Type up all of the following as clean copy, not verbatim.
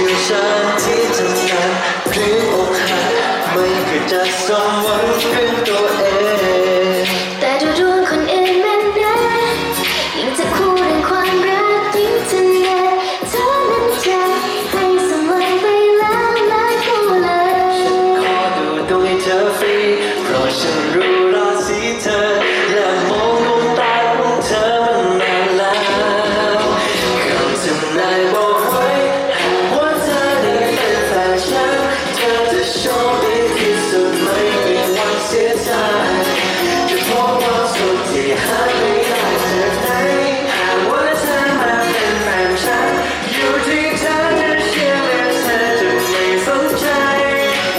ชี่ยวชาญที่ทำงานพลิกอกหักไม่เคยจะสมหวังเรื่องตัวเองแต่ดูดวงคนอื่นมันนะยิ่งจะพูดเรื่องความรักยิ่งจะแน่เธอนั้นใจให้สมหวังไปแล้วหลายคู่เลยขอดูดวงให้เธอฟรีเพราะฉันรู้ราศีเธอและมองดวงตาของเธอมานานแล้วคำทำนายบอกไว้หากว่าเธอได้เป็นแฟนฉันเธอจะโชคดีที่สุดไม่มีวันเสียใจจะพบความสุขที่หาไม่ได้จากไหนหากว่าเธอมาเป็นแฟนฉันอยู่ที่เธอจะเชื่อและเธอจะไม่สนใจ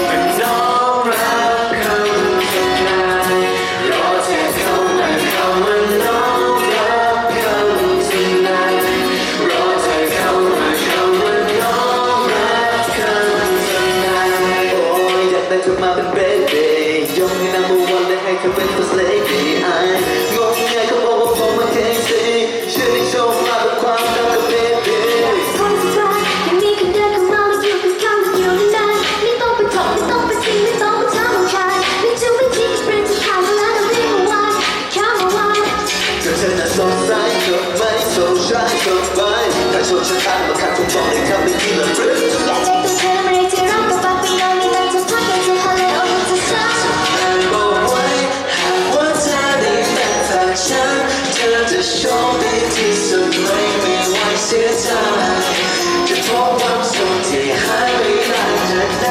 เป็นน้องรักคำทำนายรอเธอเข้ามาน้องรักคำทำนายรอเธอเข้ามาน้องรักคำทำนายโอ้ยอยากได้เธอมาเป็นเบบียกให้นำวันและให้เธอเป็น first lady งงไงเขาบอกว่าผมมันแค่สิเชื่อในโชคมาเป็นความรักกับเบบี คนสุดท้ายยังมีคนเดินเข้ามาอยู่เป็นคำอยู่นานไม่ต้องไปถกไม่ต้องไปจริงไม่ต้องไปถามของใครไม่จูไม่ทิ้งจะเป็นจะขาดแล้วเราเรียกว่าข้ามเอาไว้เธอจะสดใสก็ไม่สดใสก็ไม่ถ้าชวนฉันทานมาขัดทุกบอกให้คำไม่คิดละรึอยากได้ตัวเธอไม่ได้ที่รักก็ปักไปนอนในนั้นจะพักกันจะฮาเลโอจะซ้ำบอกไว้หากว่าเธอได้เป็นแฟนฉันเธอจะโชคดีที่สุดไม่มีวันเสียใจจะพบความสุขที่หาไม่ได้จากไหน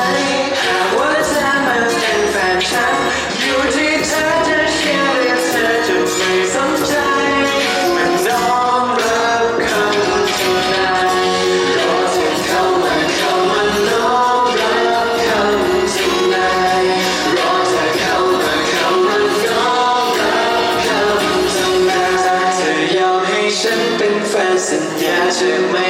หากว่าเธอมาเป็นแฟนฉันอยู่ที่เธอจะเชื่อและเธอจะไม่สนใจเป็นน้องรักคำทำนายรอเธอเข้ามาน้องรักคำทำนายรอเธอเข้ามาน้องรักคำทำนายเธอยอมให้ฉันเป็นแฟนสัญญาจะไม่